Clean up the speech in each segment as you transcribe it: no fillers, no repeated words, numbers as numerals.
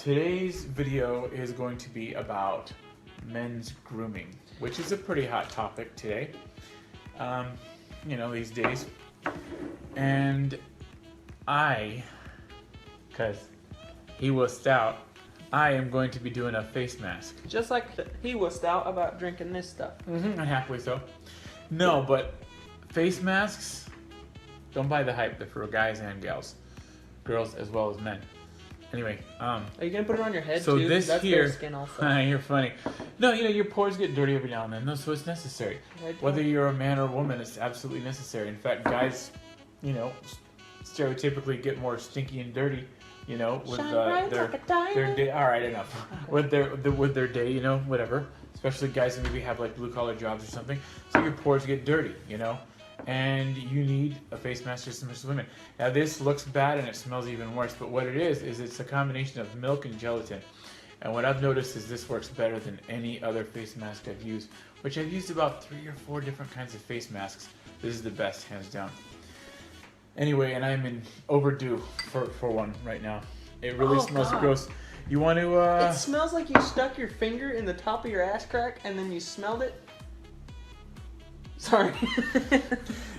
Today's video is going to be about men's grooming, which is a pretty hot topic today, these days. And because he was stout, I am going to be doing a face mask. Just like he was stout about drinking this stuff. And happily so. No, but face masks, don't buy the hype. They're for guys and gals. Girls as well as men. Anyway, are you gonna put it on your head so too? This That's here, their skin also. You're funny. No, your pores get dirty every now and then, so it's necessary. Whether you're a man or a woman, it's absolutely necessary. In fact, guys, stereotypically get more stinky and dirty, with their day. All right, enough. Okay. With their day, whatever. Especially guys that maybe have like blue collar jobs or something, so your pores get dirty, and you need a face mask just as much as women. Now this looks bad and it smells even worse, but what it is it's a combination of milk and gelatin. And what I've noticed is this works better than any other face mask I've used, which I've used about 3 or 4 different kinds of face masks. This is the best, hands down. Anyway, and I'm in overdue for one right now. It really smells gross. You want to It smells like you stuck your finger in the top of your ass crack and then you smelled it. Sorry.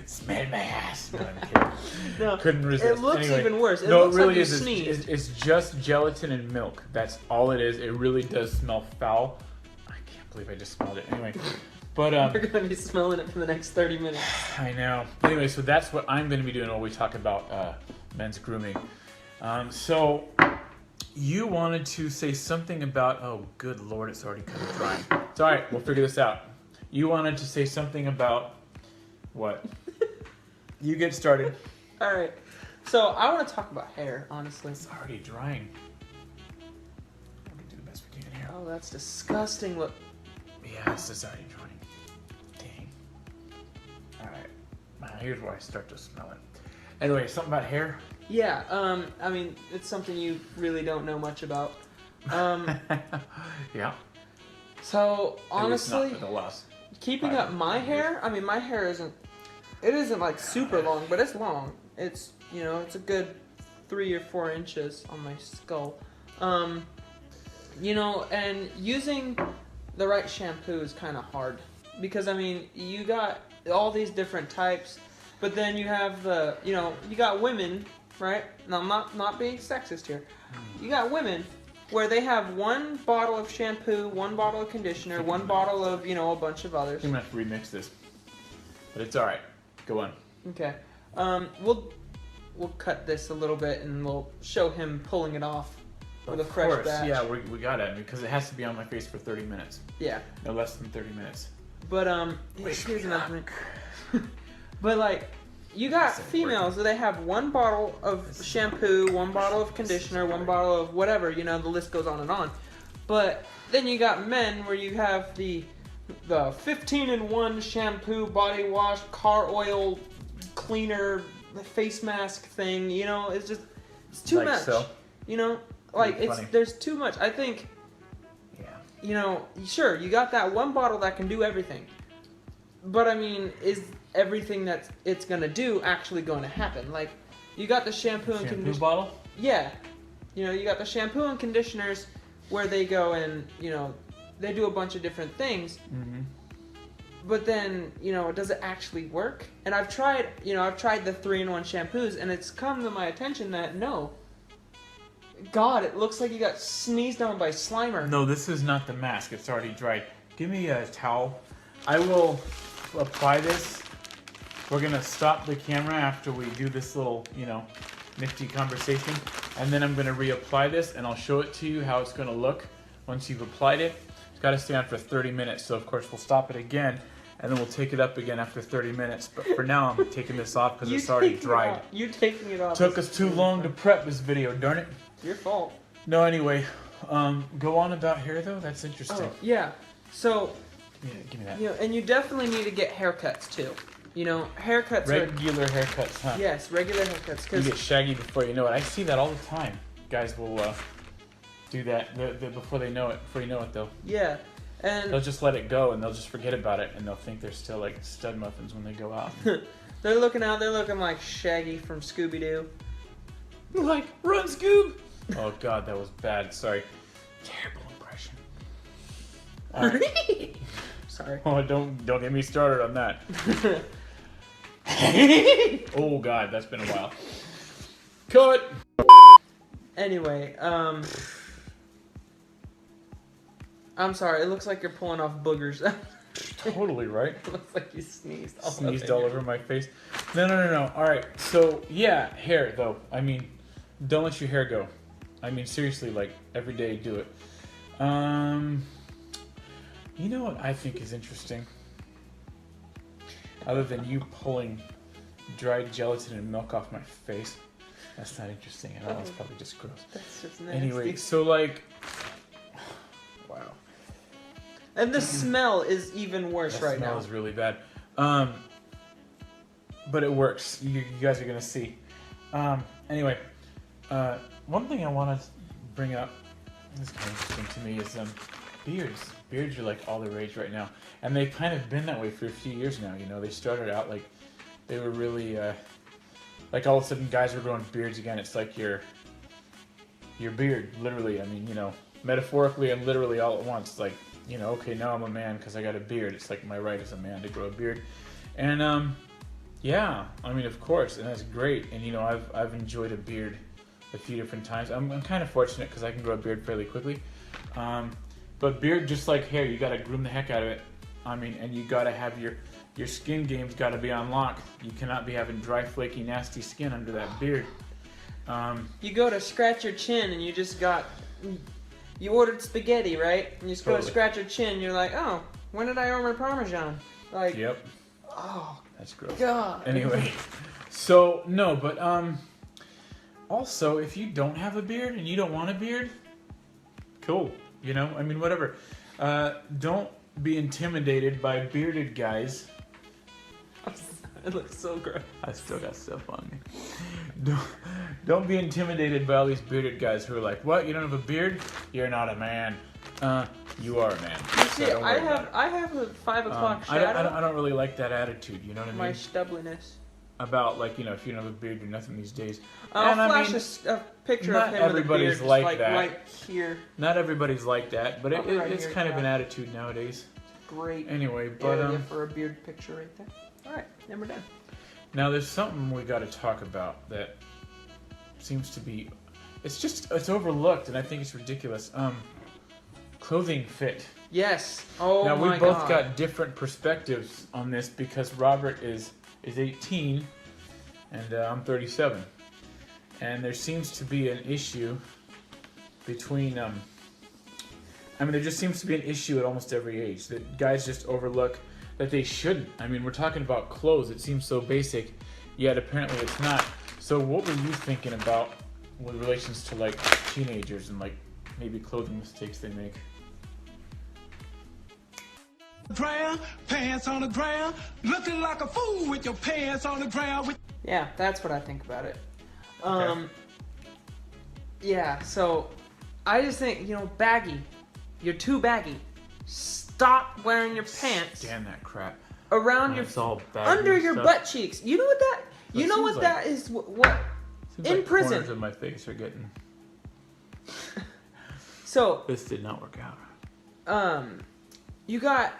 Smell my ass. No, I'm kidding. No, couldn't resist. It looks anyway, even worse. It no, looks it really like is. you sneezed. It's just gelatin and milk. That's all it is. It really does smell foul. I can't believe I just smelled it. Anyway, but you're gonna be smelling it for the next 30 minutes. I know. Anyway, so that's what I'm gonna be doing while we talk about men's grooming. So you wanted to say something about? Oh, good Lord! It's already kind of drying. It's all right. We'll figure this out. You wanted to say something about what? You get started. All right. So I want to talk about hair, honestly. It's already drying. We can do the best we can here. Oh, that's disgusting. Look. Yeah, it's just already drying. Dang. All right. Now, here's where I start to smell it. Anyway, something about hair? Yeah. I mean, it's something you really don't know much about. Yeah. So honestly, keeping up my hair. I mean, my hair isn't like super long, but it's long. It's it's a good 3 or 4 inches on my skull. And using the right shampoo is kind of hard because I mean you got all these different types, but then you have you got women, right? Now I'm not being sexist here. You got women where they have one bottle of shampoo, one bottle of conditioner, one bottle of a bunch of others. I'm gonna have to remix this, but it's all right. Go on. Okay. We'll cut this a little bit and we'll show him pulling it off with a fresh batch. Yeah, we got it because it has to be on my face for 30 minutes. Yeah. No less than 30 minutes. But here's another thing. But like, you got females that they have one bottle of shampoo, one bottle of conditioner, one bottle of whatever. The list goes on and on. But then you got men where you have the 15-in-1 shampoo, body wash, car oil, cleaner, face mask thing. It's too like much. So? There's too much. I think. Yeah. Sure, you got that one bottle that can do everything. But I mean, is everything that it's gonna do actually going to happen? Like, you got the shampoo and conditioner bottle. Yeah. You got the shampoo and conditioners where they go and they do a bunch of different things. Mm-hmm. But then, does it actually work? And I've tried the 3-in-1 shampoos, and it's come to my attention that no. God, it looks like you got sneezed on by Slimer. No, this is not the mask. It's already dried. Give me a towel. I will apply this. We're going to stop the camera after we do this little, nifty conversation. And then I'm going to reapply this, and I'll show it to you how it's going to look once you've applied it. It's got to stay on for 30 minutes. So, of course, we'll stop it again. And then we'll take it up again after 30 minutes. But for now, I'm taking this off because it's already dried. You taking it off. Took us too long to prep this video, darn it. Your fault. No, anyway. Go on about hair, though. That's interesting. Oh, yeah. So, yeah, give me that. And you definitely need to get haircuts, too. Haircuts regular haircuts, huh? Yes, regular haircuts. You get shaggy before you know it. I see that all the time. Guys will do that before they know it. Before you know it, though. Yeah. And they'll just let it go, and they'll just forget about it, and they'll think they're still like stud muffins when they go out. They're looking like Shaggy from Scooby-Doo. Like, run, Scoob! Oh God, that was bad. Sorry. Terrible impression. Sorry. Oh, don't get me started on that. Oh God, that's been a while. Cut. Anyway, I'm sorry. It looks like you're pulling off boogers. Totally right. It looks like you sneezed. Sneezed all over my face. No. All right. So yeah, hair though. I mean, don't let your hair go. I mean, seriously, like every day, do it. You know what I think is interesting? Other than you pulling dried gelatin and milk off my face, that's not interesting at all. It's probably just gross. That's just nasty. Anyway, so like, wow. And the smell is even worse right now. The smell is really bad. But it works. You guys are gonna see. Anyway, one thing I want to bring up, this is kind of interesting to me, is beards. Beards are like all the rage right now, and they've kind of been that way for a few years now. You know, they started out like they were really like all of a sudden guys were growing beards again. It's like your beard, literally. I mean, you know, metaphorically and literally all at once. Like, you know, okay, now I'm a man because I got a beard. It's like my right as a man to grow a beard, and yeah, I mean, of course, and that's great. And you know, I've enjoyed a beard a few different times. I'm kind of fortunate because I can grow a beard fairly quickly. But beard, just like hair, you gotta groom the heck out of it. I mean, and you gotta have your skin game's gotta be on lock. You cannot be having dry, flaky, nasty skin under that beard. You go to scratch your chin and you ordered spaghetti, right? And you just go to scratch your chin, you're like, oh, when did I order Parmesan? Like, yep. Oh, that's gross. God. Anyway, so no, but also if you don't have a beard and you don't want a beard, cool. You know, I mean, whatever. Don't be intimidated by bearded guys. It looks so gross. I still got stuff on me. Don't be intimidated by all these bearded guys who are like, what? You don't have a beard? You're not a man. You are a man. You see, so I have a 5 o'clock shadow. I don't really like that attitude. You know what I mean? My stubbliness. About, like, you know, if you don't have a beard, you're nothing these days. I'll flash a picture of him with a beard, like that. Right here. Not everybody's like that, but it's kind of an attitude nowadays. Great. Anyway, but for a beard picture right there. All right, then we're done. Now there's something we got to talk about that seems to be, it's overlooked, and I think it's ridiculous. Clothing fit. Yes. Oh now, my God. Now we both got different perspectives on this because Robert is 18 and I'm 37, and there seems to be an issue between I mean, there just seems to be an issue at almost every age that guys just overlook that they shouldn't. I mean, we're talking about clothes. It seems so basic, yet apparently it's not. So what were you thinking about with relations to like teenagers and like maybe clothing mistakes they make? Ground, pants on the ground, looking like a fool with your pants on the ground. Yeah, that's what I think about it. Okay. Yeah, so I just think, you know, baggy. You're too baggy. Stop wearing your pants. Stand that crap. Around your under your stuff. Butt cheeks. You know what that? You know what like, that is? What? In like prison. Corners of my face are getting. So this did not work out. You got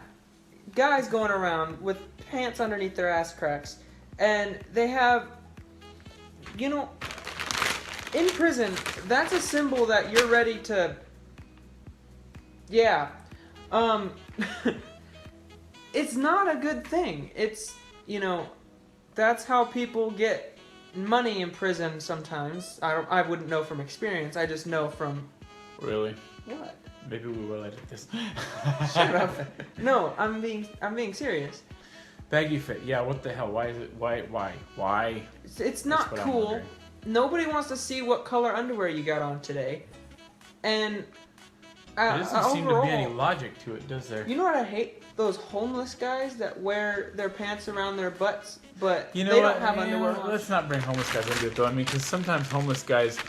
guys going around with pants underneath their ass cracks, and they have, you know, in prison, that's a symbol that you're ready to, yeah. It's not a good thing. It's, you know, that's how people get money in prison sometimes. I wouldn't know from experience. I just know from... Really? What? Maybe we will edit this. Shut up. No, I'm being serious. Baggy fit. Yeah, what the hell? Why is it? Why? It's not cool. Nobody wants to see what color underwear you got on today. And there doesn't seem to be any logic to it, does there? You know what I hate? Those homeless guys that wear their pants around their butts, but you know they what? don't have underwear on. Let's not bring homeless guys into it, though. I mean, because sometimes homeless guys,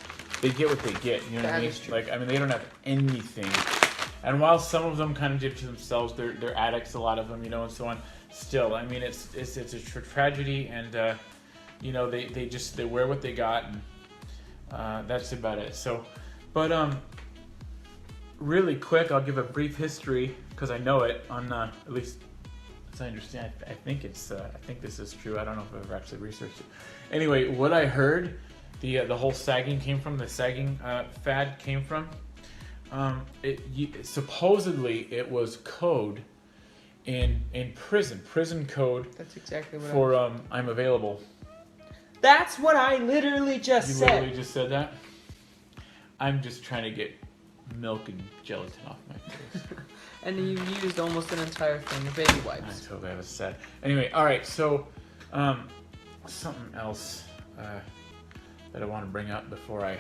they get what they get. You know what I mean? Like, I mean, they don't have anything. And while some of them kind of did to themselves, they're addicts, a lot of them, you know, and so on. Still, I mean, it's a tragedy, and you know, they wear what they got, and that's about it. So, But really quick, I'll give a brief history because I know it on at least as I understand. I think this is true. I don't know if I've ever actually researched it. Anyway, what I heard, the whole sagging came from the sagging fad came from. Supposedly it was code in prison code. That's exactly what for I'm available. That's what I literally just said. You literally just said that? I'm just trying to get milk and gelatin off my face. And you used almost an entire thing of baby wipes. I totally have a set. Anyway, all right. So, something else that I want to bring up before I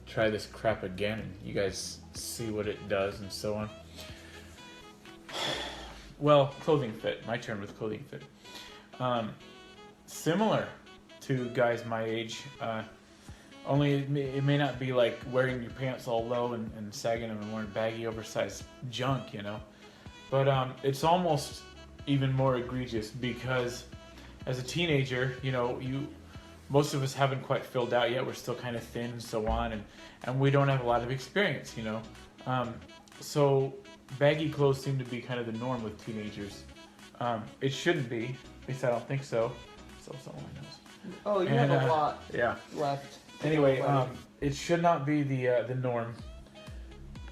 try this crap again, and you guys see what it does and so on. Well, clothing fit. My turn with clothing fit. Similar to guys my age. Only it may not be like wearing your pants all low and sagging them and wearing baggy, oversized junk, you know. But it's almost even more egregious because as a teenager, you know, most of us haven't quite filled out yet. We're still kind of thin and so on, and we don't have a lot of experience, you know. So baggy clothes seem to be kind of the norm with teenagers. It shouldn't be. At least I don't think so. So someone knows. Oh, you have a lot left. Anyway, it should not be the norm,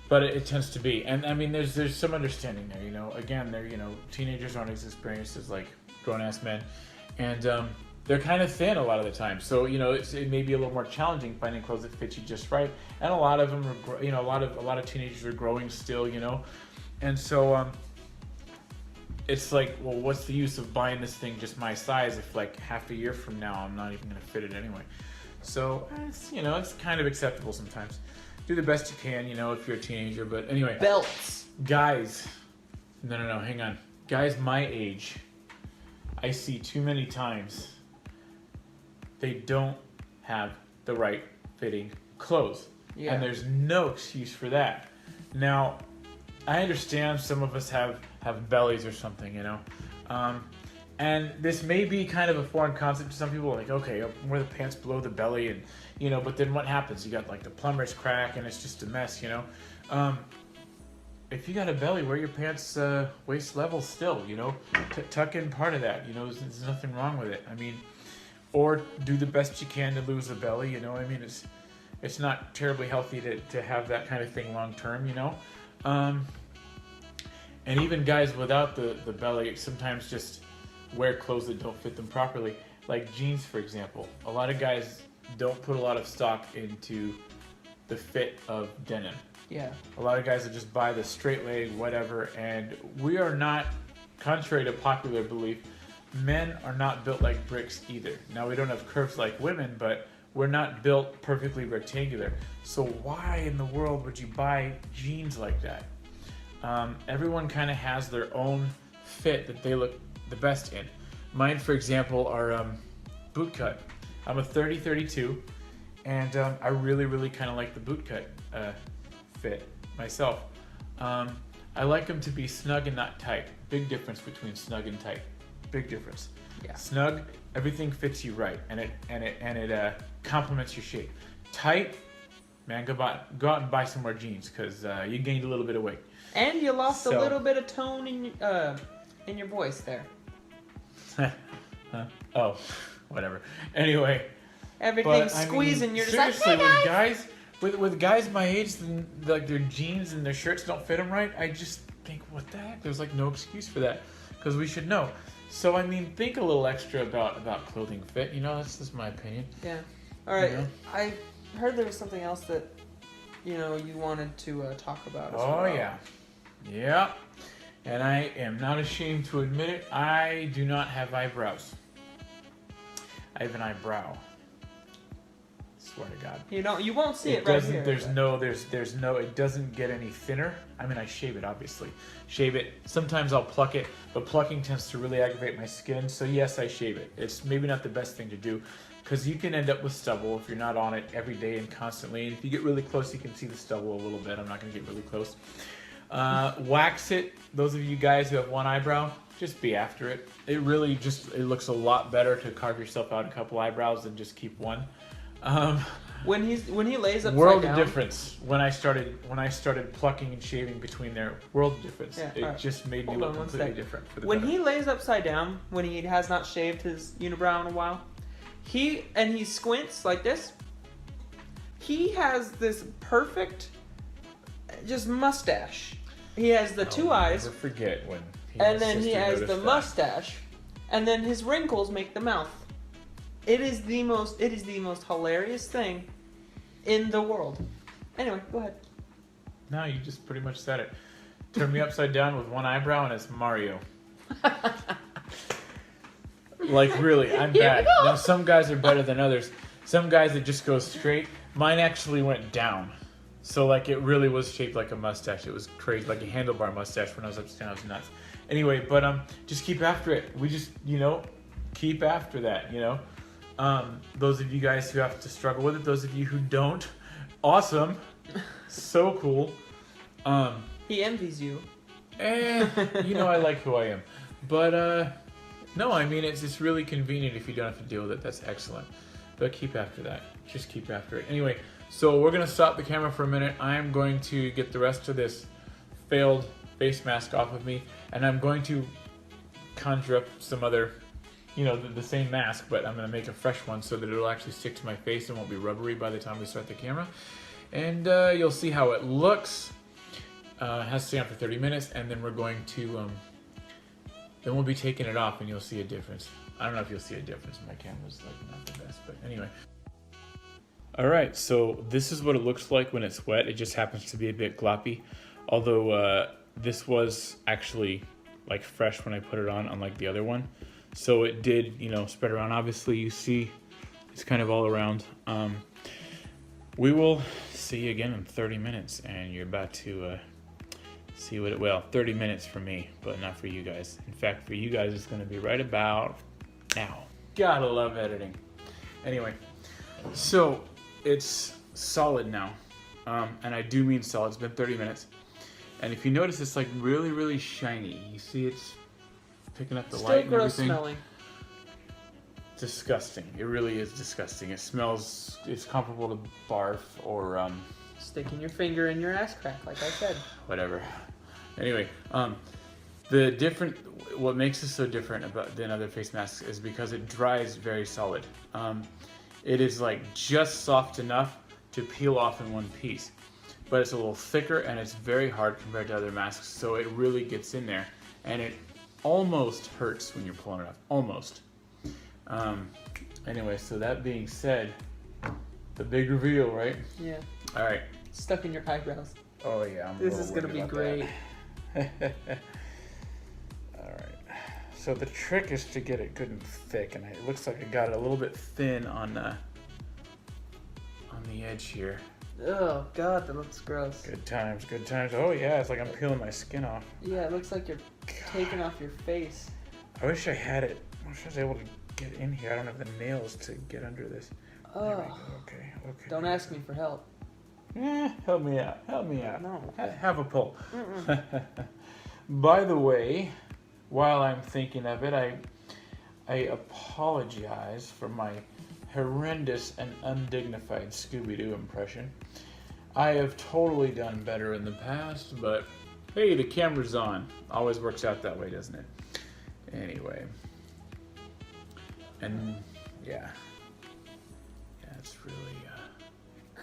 but it tends to be. And I mean, there's some understanding there, you know. Again, teenagers aren't as experienced as like grown-ass men, and they're kind of thin a lot of the time. So you know, it may be a little more challenging finding clothes that fit you just right. And a lot of them are, you know, a lot of teenagers are growing still, you know, and so it's like, well, what's the use of buying this thing just my size if like half a year from now I'm not even gonna fit it anyway? So, it's kind of acceptable sometimes. Do the best you can, you know, if you're a teenager. But anyway. Belts. Guys. No, hang on. Guys my age, I see too many times they don't have the right fitting clothes. Yeah. And there's no excuse for that. Now, I understand some of us have bellies or something, you know. And this may be kind of a foreign concept to some people, like, okay, I'll wear the pants below the belly, and, you know, but then what happens? You got, like, the plumber's crack, and it's just a mess, you know? If you got a belly, wear your pants waist level still, you know? Tuck in part of that, you know? There's nothing wrong with it. I mean, or do the best you can to lose a belly, you know? I mean, it's not terribly healthy to have that kind of thing long term, you know? And even guys without the belly sometimes just wear clothes that don't fit them properly, like jeans, for example. A lot of guys don't put a lot of stock into the fit of denim. Yeah. A lot of guys will just buy the straight leg, whatever, and we are not, contrary to popular belief, men are not built like bricks either. Now, we don't have curves like women, but we're not built perfectly rectangular. So why in the world would you buy jeans like that? Everyone kind of has their own fit that they look the best in. Mine, for example, are boot cut. I'm a 30-32, and I really kind of like the boot cut fit myself. I like them to be snug and not tight. Big difference between snug and tight. Big difference. Yeah. Snug, everything fits you right, and it complements your shape. Tight, man, go out and buy some more jeans because you gained a little bit of weight. And you lost a little bit of tone in your voice there. Oh, whatever. Anyway, everything's squeezing. You're just seriously, like, hey, guys. with guys my age, like their jeans and their shirts don't fit them right. I just think, what the heck? There's like no excuse for that because we should know. So I mean, think a little extra about clothing fit. You know, that's just my opinion. Yeah. All right. You know? I heard there was something else that you wanted to talk about. As well. Yeah. And I am not ashamed to admit it. I do not have eyebrows. I have an eyebrow. Swear to God. You won't see it right here. There's no. It doesn't get any thinner. I mean, I shave it, obviously. Shave it. Sometimes I'll pluck it, but plucking tends to really aggravate my skin. So yes, I shave it. It's maybe not the best thing to do, because you can end up with stubble if you're not on it every day and constantly. And if you get really close, you can see the stubble a little bit. I'm not going to get really close. Wax it. Those of you guys who have one eyebrow, just be after it. It really it looks a lot better to carve yourself out a couple eyebrows than just keep one. When he lays upside world down. of difference when I started plucking and shaving between there. World of difference. Yeah, It right. just made me Hold look on one completely sec. different for the When better. he lays upside down, when he has not shaved his unibrow in a while, he squints like this. He has this perfect, just mustache. He has the two eyes, Never forget when. and then he has the mustache, and then his wrinkles make the mouth. It is the most hilarious thing in the world. Anyway, go ahead. No, you just pretty much said it. Turn me upside down with one eyebrow and it's Mario. Like really, I'm bad. Now some guys are better than others. Some guys it just goes straight. Mine actually went down. So like it really was shaped like a mustache. It was crazy, like a handlebar mustache when I was upside down. I was nuts. Anyway, but just keep after it. We just, keep after that, Those of you guys who have to struggle with it, those of you who don't, awesome. So cool. He envies you. I like who I am. But no, I mean it's just really convenient if you don't have to deal with it. That's excellent. But keep after that. Just keep after it. Anyway, so we're gonna stop the camera for a minute. I am going to get the rest of this failed face mask off of me, and I'm going to conjure up some other, the same mask, but I'm gonna make a fresh one so that it'll actually stick to my face and won't be rubbery by the time we start the camera. And you'll see how it looks. It has to stay on for 30 minutes, and then we're going to, then we'll be taking it off, and you'll see a difference. I don't know if you'll see a difference. My camera's like not the best, but anyway. All right, so this is what it looks like when it's wet. It just happens to be a bit gloppy, although this was actually like fresh when I put it on, unlike the other one. So it did, spread around. Obviously, you see it's kind of all around. We will see you again in 30 minutes, and you're about to see what 30 minutes for me, but not for you guys. In fact, for you guys, it's going to be right about now. Gotta love editing. Anyway, so it's solid now, and I do mean solid. It's been 30 minutes, and if you notice, it's like really, really shiny. You see, it's picking up the light and everything. Still gross smelling. Disgusting. It really is disgusting. It smells. It's comparable to barf or sticking your finger in your ass crack, like I said. Whatever. Anyway, what makes it so different than other face masks is because it dries very solid. It is like just soft enough to peel off in one piece, but it's a little thicker and it's very hard compared to other masks. So it really gets in there, and it almost hurts when you're pulling it off. Almost. Anyway, so that being said, the big reveal, right? Yeah. All right. Stuck in your eyebrows. Oh yeah. This is gonna be great. All right. So the trick is to get it good and thick, and it looks like I got it a little bit thin on the edge here. Oh God, that looks gross. Good times, good times. Oh yeah, it's like I'm peeling my skin off. Yeah, it looks like you're taking off your face. I wish I had it. I wish I was able to get in here. I don't have the nails to get under this. There we go. Okay. Don't ask me for help. Help me out. Help me out. No. Have a pull. By the way, while I'm thinking of it, I apologize for my horrendous and undignified Scooby-Doo impression. I have totally done better in the past, but hey, the camera's on. Always works out that way, doesn't it? Anyway. And yeah. It's really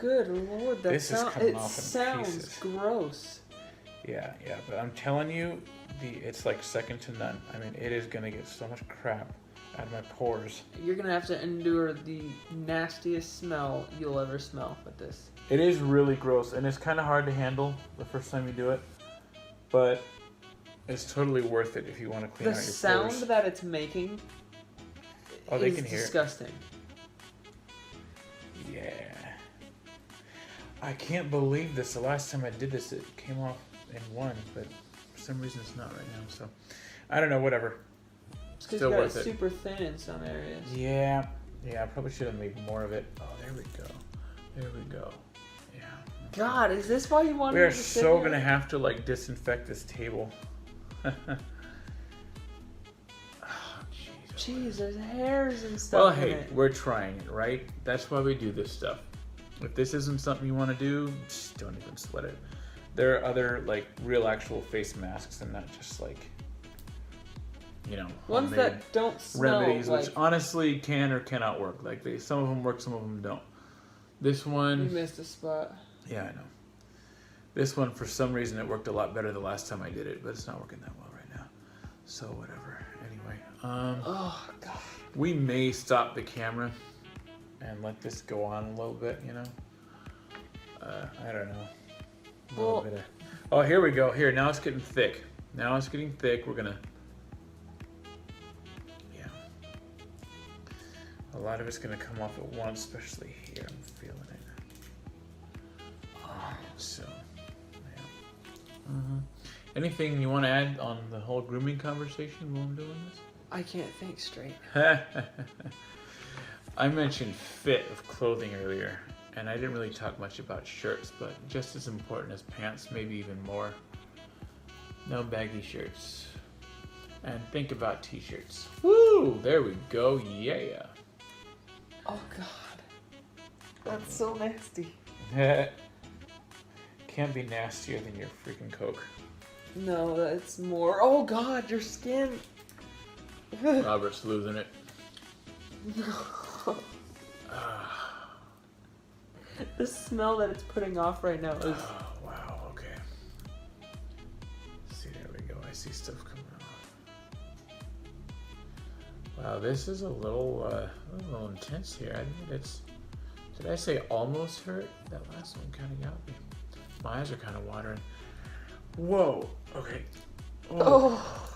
Good Lord, that this is coming it off in sounds pieces. Gross. Yeah, but I'm telling you, it's like second to none. I mean, it is gonna get so much crap out of my pores. You're gonna have to endure the nastiest smell you'll ever smell with this. It is really gross, and it's kind of hard to handle the first time you do it, but it's totally worth it if you want to clean out your pores. The sound that it's making they is can hear disgusting. Yeah. I can't believe this. The last time I did this, it came off in one, but for some reason it's not right now. So, I don't know. Whatever. It's because Still you got worth it it. super thin in some areas. Yeah. I probably should have made more of it. Oh, there we go. Yeah. God, is this why you wanted We are to sit so here? gonna have to disinfect this table. Jeez, there's hairs and stuff Well, in hey, it. we're trying it, right? That's why we do this stuff. If this isn't something you want to do, just don't even sweat it. There are other like real actual face masks and not just like, you know, ones that don't smell remedies, like... which honestly can or cannot work. Like some of them work, some of them don't. This one, You missed a spot. yeah, I know. This one, for some reason, it worked a lot better the last time I did it, but it's not working that well right now. So whatever. Anyway, Oh god. we may stop the camera and let this go on a little bit. You know, I don't know. A little bit of... Oh, here we go. Here, now it's getting thick. Now it's getting thick. We're gonna. Yeah. A lot of it's gonna come off at once, especially here. I'm feeling it. So. Anything you want to add on the whole grooming conversation while I'm doing I can't think straight. this? I mentioned fit of clothing earlier, and I didn't really talk much about shirts, but just as important as pants, maybe even more. No baggy shirts. And think about t-shirts. Woo! There we go, yeah. Oh god. That's so nasty. Can't be nastier than your freaking Coke. No, that's more. Oh god, your skin. Robert's losing it. The smell that it's putting off right now is... Oh, wow, okay. See, there we go. I see stuff coming off. Wow, this is a little intense here. I admit it's... Did I say almost hurt? That last one kind of got me. My eyes are kind of watering. Whoa, okay. Oh.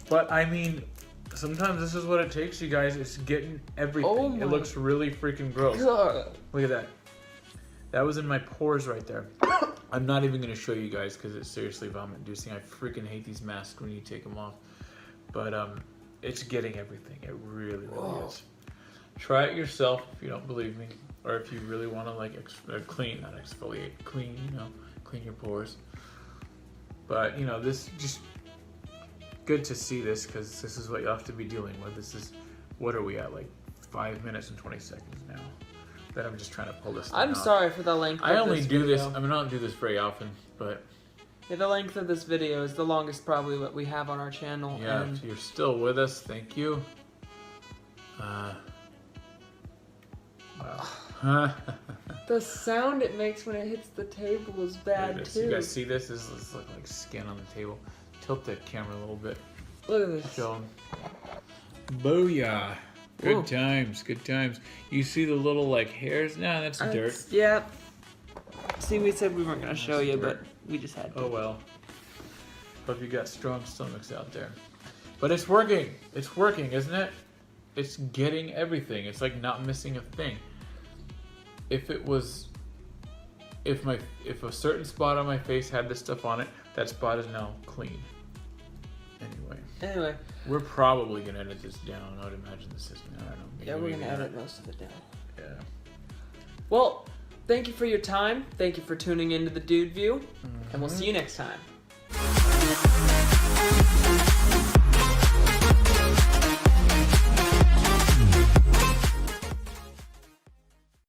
But, I mean, sometimes this is what it takes, you guys. It's getting everything. Oh my it looks really freaking gross. God. Look at that. That was in my pores right there. I'm not even going to show you guys because it's seriously vomit-inducing. I freaking hate these masks when you take them off. But it's getting everything. It really, really is. Try it yourself if you don't believe me. Or if you really want to, like, clean, not exfoliate, clean, you know, clean your pores. But, you know, this just... Good to see this because this is what you have to be dealing with. This is... What are we at? Like 5 minutes and 20 seconds now. That I'm just trying to pull this thing I'm off. sorry for the length of this I only do video. this... I mean, I don't do this very often, but... Yeah, the length of this video is the longest probably what we have on our channel. Yeah, and if you're still with us, thank you. Wow. the sound it makes when it hits the table is bad too. You guys see this? This looks like skin on the table. Tilt the camera a little bit. Look at this. Show 'em. Booyah. Good Whoa. times, good times. You see the little like hairs? Nah, that's dirt. Yeah. See, we said we weren't going to show you, but we just had to. Oh well. Hope you got strong stomachs out there. But it's working. It's working, isn't it? It's getting everything. It's like not missing a thing. If it was, if a certain spot on my face had this stuff on it, that spot is now clean. Anyway. We're probably gonna edit this down. I would imagine this is. I don't know. Yeah, we're gonna edit most of it down. Yeah. Well, thank you for your time. Thank you for tuning into the Dude View, and we'll see you next time.